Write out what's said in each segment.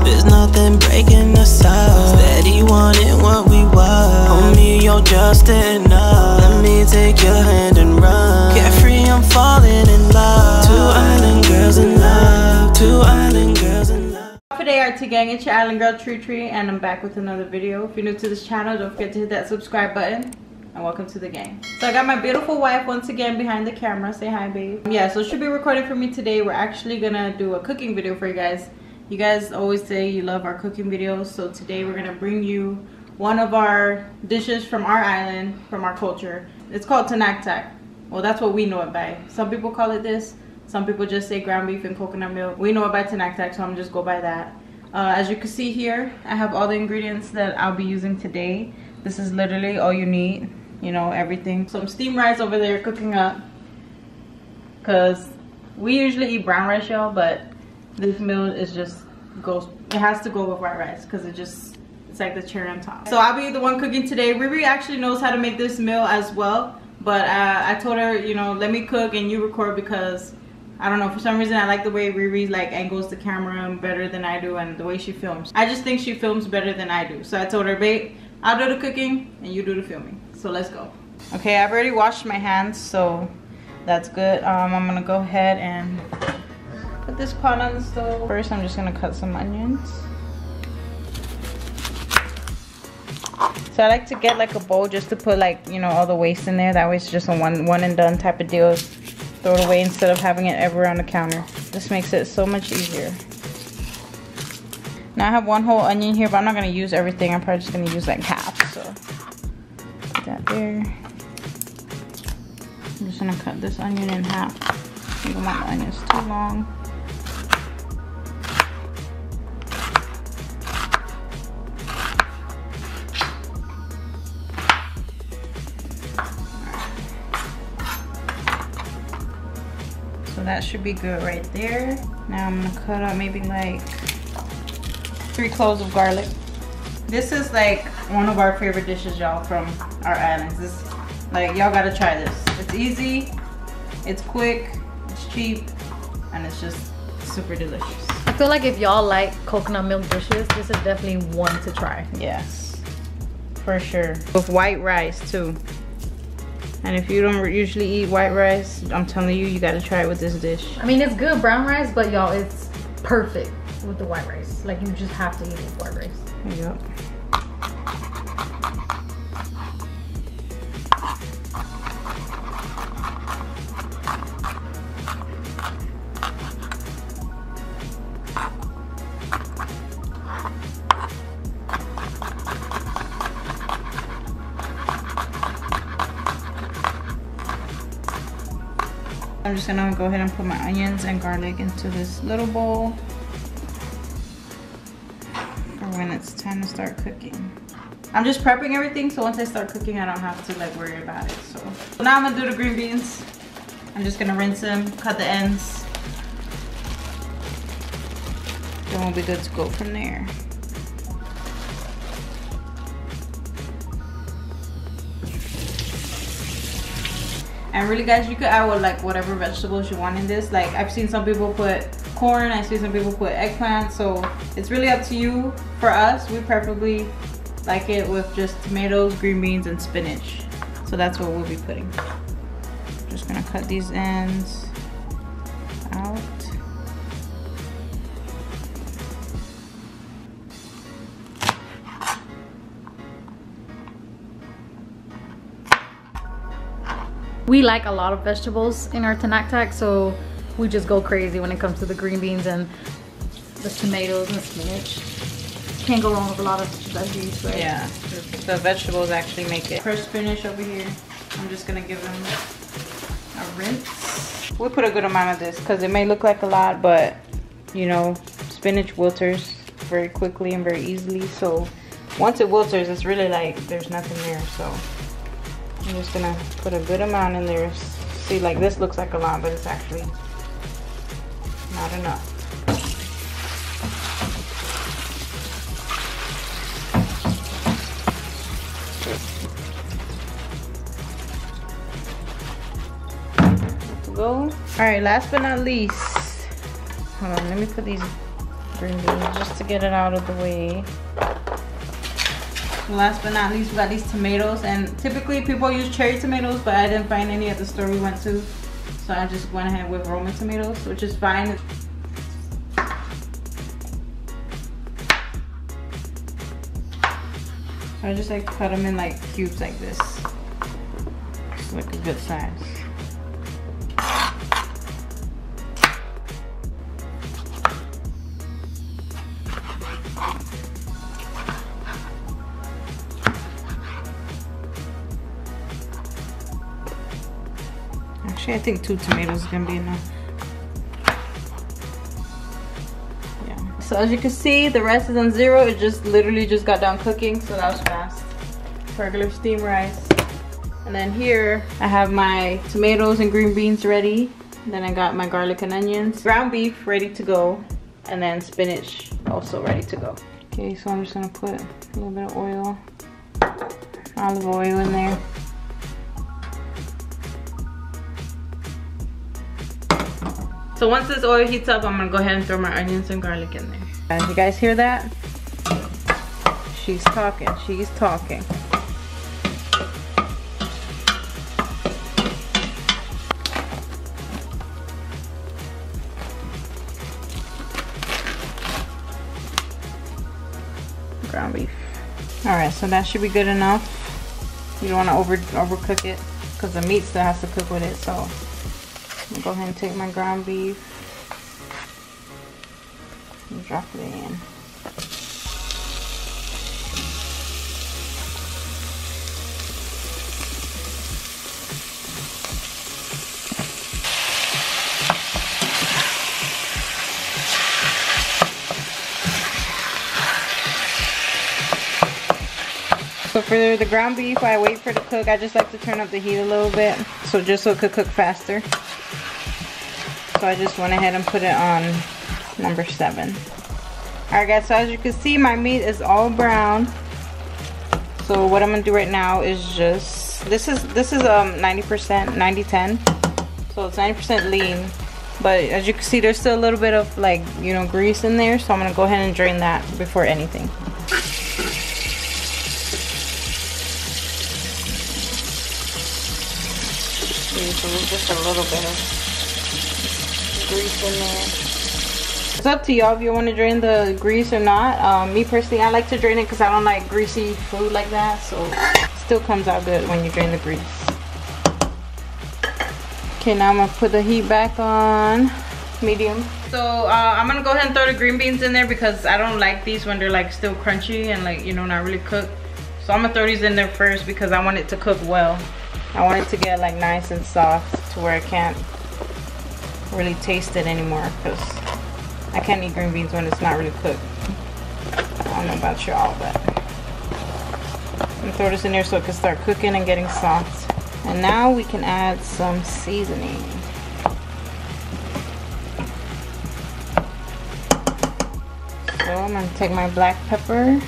There's nothing breaking us up. Steady wanting what we want. Homie, you're just enough. Let me take your hand and run. Carefree, I'm falling in love. Two island girls in love. Two island girls in love. Today, RT Gang, it's your island girl Tritri, and I'm back with another video. If you're new to this channel, don't forget to hit that subscribe button. And welcome to the gang. So I got my beautiful wife once again behind the camera. Say hi, babe. Yeah, so she'll be recording for me today. We're actually gonna do a cooking video for you guys. You guys always say you love our cooking videos, so today we're gonna bring you one of our dishes from our island, from our culture. It's called Tanakh Tag. Well, that's what we know it by. Some people call it this. Some people just say ground beef and coconut milk. We know it by Tanakh Tag, so I'm just go by that. As you can see here, I have all the ingredients that I'll be using today. This is literally all you need. You know, everything. Some steamed rice over there cooking up, because we usually eat brown rice, y'all, but this meal is just it has to go with white rice because it's like the cherry on top. So I'll be the one cooking today. Riri actually knows how to make this meal as well, but I told her, you know, let me cook and you record, because I don't know, for some reason I like the way Riri like angles the camera better than I do, and the way she films. I just think she films better than I do. So I told her, babe, I'll do the cooking and you do the filming. So let's go. Okay, I've already washed my hands, so that's good. I'm gonna go ahead and put this pot on the stove. First, I'm just gonna cut some onions. So I like to get like a bowl just to put, like, you know, all the waste in there. That way it's just a one and done type of deal. Throw it away instead of having it everywhere on the counter. This makes it so much easier. Now I have one whole onion here, but I'm not gonna use everything. I'm probably just gonna use like half, so. That there. I'm just gonna cut this onion in half. I don't want the onions too long. So that should be good right there. Now I'm gonna cut out maybe like 3 cloves of garlic. This is like one of our favorite dishes, y'all, from our islands. This, like, y'all gotta try this. It's easy, it's quick, it's cheap, and it's just super delicious. I feel like if y'all like coconut milk dishes, this is definitely one to try. Yes, for sure. With white rice too. And if you don't usually eat white rice, I'm telling you, you gotta try it with this dish. I mean, it's good brown rice, but y'all, it's perfect with the white rice. Like, you just have to eat it with white rice. Yep. I'm just gonna go ahead and put my onions and garlic into this little bowl for when it's time to start cooking. I'm just prepping everything, so once I start cooking, I don't have to like worry about it. So now I'm gonna do the green beans. I'm just gonna rinse them, cut the ends. Then we'll be good to go from there. And really, guys, you could add like whatever vegetables you want in this. Like, I've seen some people put corn, I've seen some people put eggplant, so it's really up to you. For us, we preferably like it with just tomatoes, green beans, and spinach. So that's what we'll be putting. Just gonna cut these ends out. We like a lot of vegetables in our Tanakh Tag, so we just go crazy when it comes to the green beans and the tomatoes and spinach. Can't go wrong with a lot of veggies, right? Yeah, the vegetables actually make it. First spinach over here, I'm just gonna give them a rinse. We'll put a good amount of this because it may look like a lot, but you know, spinach wilters very quickly and very easily. So once it wilters, it's really like there's nothing there. So I'm just gonna put a good amount in there. See, like this looks like a lot, but it's actually not enough. Go. All right, last but not least, hold on, let me put these green beans just to get it out of the way. Last but not least, we got these tomatoes, and typically people use cherry tomatoes, but I didn't find any at the store we went to, so I just went ahead with Roman tomatoes, which is fine. I just like cut them in like cubes like this. It's like a good size. Actually, I think 2 tomatoes is gonna be enough. Yeah. So as you can see, the rest is on 0. It just literally just got done cooking, so that was fast. Regular steamed rice. And then here, I have my tomatoes and green beans ready. Then I got my garlic and onions. Ground beef ready to go. And then spinach also ready to go. Okay, so I'm just gonna put a little bit of oil, olive oil in there. So once this oil heats up, I'm gonna go ahead and throw my onions and garlic in there. You guys hear that? She's talking, she's talking. Ground beef. All right, so that should be good enough. You don't want to overcook it because the meat still has to cook with it. So I'm gonna go ahead and take my ground beef and drop it in. So for the ground beef, I wait for it to cook. I just like to turn up the heat a little bit, so it could cook faster. So I just went ahead and put it on number 7. Alright guys, so as you can see, my meat is all brown. So what I'm gonna do right now is just this is 90%, 90-10. So it's 90% lean. But as you can see, there's still a little bit of like, you know, grease in there. So I'm gonna go ahead and drain that before anything. So there's just a little bit of grease in there. It's up to y'all if you want to drain the grease or not. Me personally, I like to drain it because I don't like greasy food like that. So it still comes out good when you drain the grease. Okay, now I'm going to put the heat back on medium. So I'm going to go ahead and throw the green beans in there because I don't like these when they're like still crunchy and like, you know, not really cooked. So I'm going to throw these in there first because I want it to cook well. I want it to get like nice and soft to where I can't really taste it anymore because I can't eat green beans when it's not really cooked. I don't know about y'all, but I'm gonna throw this in there so it can start cooking and getting soft. And now we can add some seasoning. So I'm gonna take my black pepper.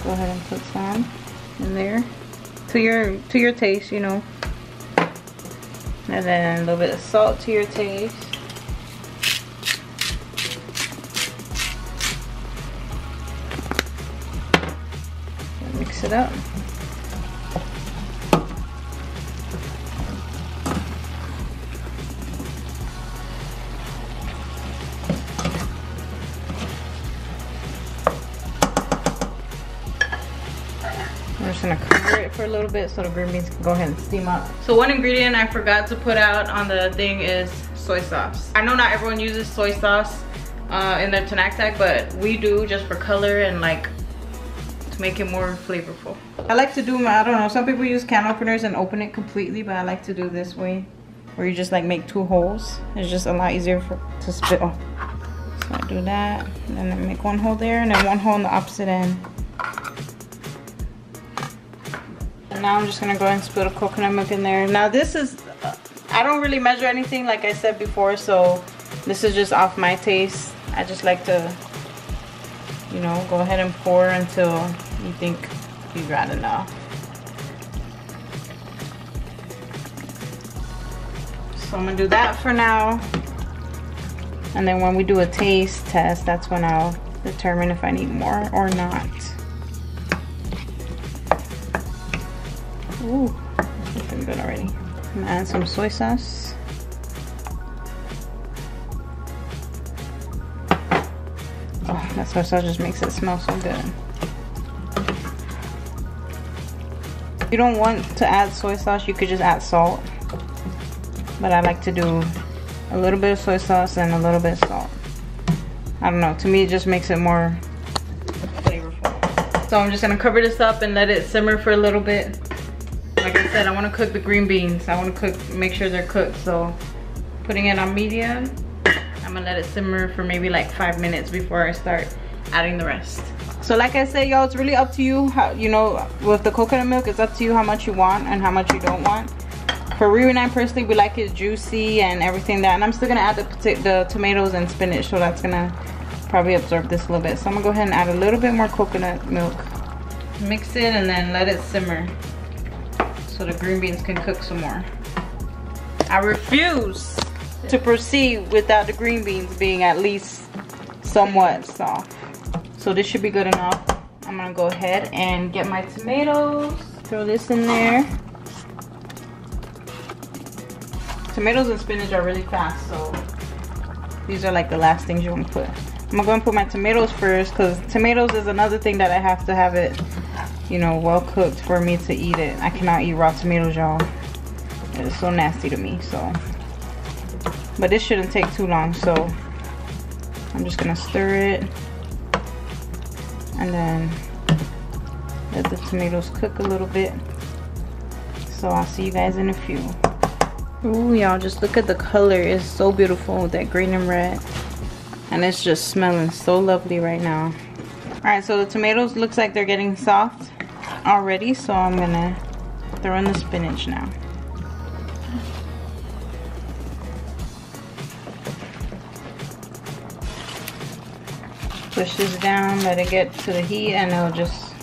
Go ahead and put some in there. To your taste, you know. And then a little bit of salt to your taste. Mix it up. I'm just gonna cover it for a little bit so the green beans can go ahead and steam up. So one ingredient I forgot to put out on the thing is soy sauce. I know not everyone uses soy sauce in their Tanakh Tag, but we do just for color and like to make it more flavorful. I like to do I don't know, some people use can openers and open it completely, but I like to do this way where you just like make 2 holes. It's just a lot easier to spit off. So I do that, and then I make 1 hole there and then 1 hole on the opposite end. Now I'm just gonna go ahead and spill the coconut milk in there. Now this is, I don't really measure anything like I said before, so this is just off my taste. I just like to, you know, go ahead and pour until you think you've got enough. So I'm gonna do that for now. And then when we do a taste test, that's when I'll determine if I need more or not. Ooh, that's looking good already. I'm gonna add some soy sauce. Oh, that soy sauce just makes it smell so good. If you don't want to add soy sauce, you could just add salt. But I like to do a little bit of soy sauce and a little bit of salt. I don't know, to me it just makes it more flavorful. So I'm just gonna cover this up and let it simmer for a little bit. Like I said, I wanna cook the green beans. I wanna make sure they're cooked. So putting it on medium, I'm gonna let it simmer for maybe like 5 minutes before I start adding the rest. So like I said, y'all, it's really up to you. How, you know, with the coconut milk, it's up to you how much you want and how much you don't want. For Riri and I personally, we like it juicy and everything that. And I'm still gonna add the tomatoes and spinach, so that's gonna probably absorb this a little bit. So I'm gonna go ahead and add a little bit more coconut milk. Mix it and then let it simmer so the green beans can cook some more. I refuse to proceed without the green beans being at least somewhat soft. So this should be good enough. I'm gonna go ahead and get my tomatoes, throw this in there. Tomatoes and spinach are really fast, so these are like the last things you want to put. I'm gonna go and put my tomatoes first, because tomatoes is another thing that I have to have it, you know, well cooked for me to eat it. I cannot eat raw tomatoes, y'all. It is so nasty to me. So, but this shouldn't take too long, so I'm just gonna stir it and then let the tomatoes cook a little bit. So I'll see you guys in a few. Ooh, y'all, just look at the color. It's so beautiful, that green and red. And it's just smelling so lovely right now. Alright, so the tomatoes looks like they're getting soft already, so I'm gonna throw in the spinach now. Push this down, let it get to the heat, and it'll just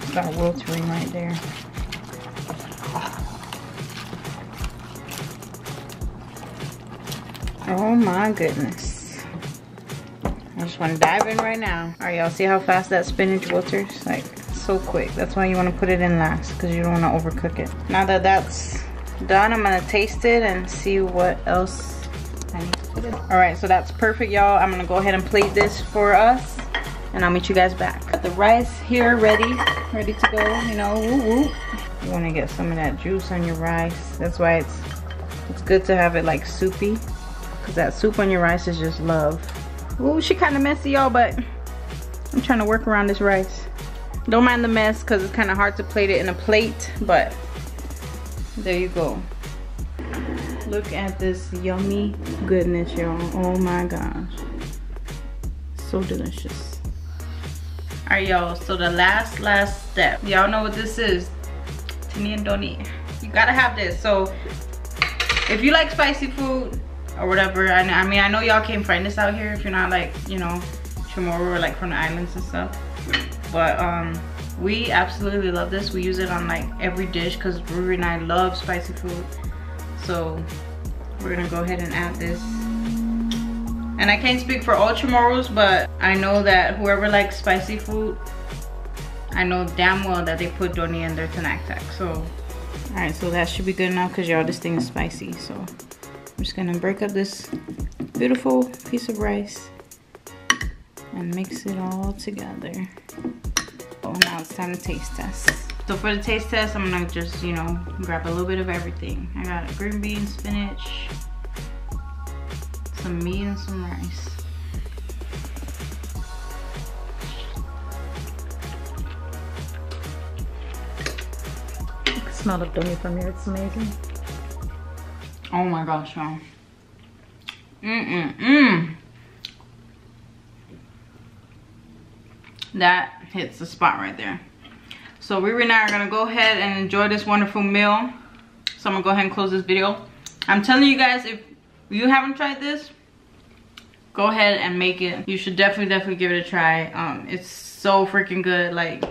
start wilting right there. Oh my goodness. I just want to dive in right now. Alright, y'all, see how fast that spinach wilters? Like, so quick. That's why you want to put it in last, because you don't want to overcook it. Now that that's done, I'm going to taste it and see what else I need to put in. Alright, so that's perfect, y'all. I'm going to go ahead and plate this for us, and I'll meet you guys back. Got the rice here ready to go, you know, woo woo. You want to get some of that juice on your rice. That's why it's good to have it like soupy. Cause that soup on your rice is just love. Ooh, she kind of messy, y'all, but I'm trying to work around this rice. Don't mind the mess, cause it's kind of hard to plate it in a plate, but there you go. Look at this yummy goodness, y'all. Oh my gosh, so delicious. All right, y'all. So the last step. Y'all know what this is? Tini and Doni. You gotta have this. So if you like spicy food or whatever, I mean, I know y'all can't find this out here if you're not like, you know, Chamorro or like from the islands and stuff, but we absolutely love this. We use it on like every dish because Riri and I love spicy food. So we're gonna go ahead and add this. And I can't speak for all Chamorros, but I know that whoever likes spicy food, I know damn well that they put Doni in their Tanakh Tag. So alright, so that should be good enough, because y'all, this thing is spicy. So I'm just gonna break up this beautiful piece of rice and mix it all together. Oh, now it's time to taste test. So for the taste test, I'm gonna just, you know, grab a little bit of everything. I got green beans, spinach, some meat, and some rice. I can smell the Doni from here. It's amazing. Oh my gosh, y'all. That hits the spot right there. So Riri and I are gonna go ahead and enjoy this wonderful meal. So I'm gonna go ahead and close this video. I'm telling you guys, if you haven't tried this, go ahead and make it. You should definitely give it a try. It's so freaking good. Like,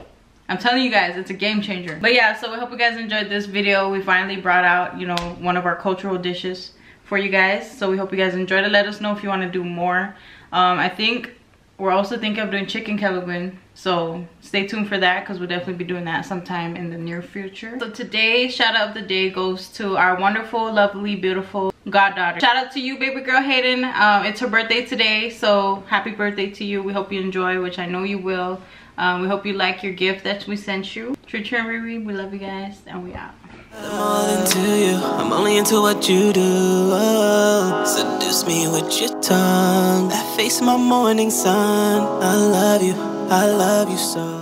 I'm telling you guys, it's a game changer. But yeah, so we hope you guys enjoyed this video. We finally brought out, you know, one of our cultural dishes for you guys. So we hope you guys enjoyed it. Let us know if you want to do more. I think we're also thinking of doing chicken kelaguen, so stay tuned for that because we'll definitely be doing that sometime in the near future. So today's shout out of the day goes to our wonderful, lovely, beautiful goddaughter. Shout out to you, baby girl Hayden. It's her birthday today, so happy birthday to you. We hope you enjoy, which I know you will. We hope you like your gift that we sent you. Tritri and Riri, we love you guys, and we out. I'm all into you, I'm only into what you do. Oh, seduce me with your tongue, that face my morning sun. I love you so.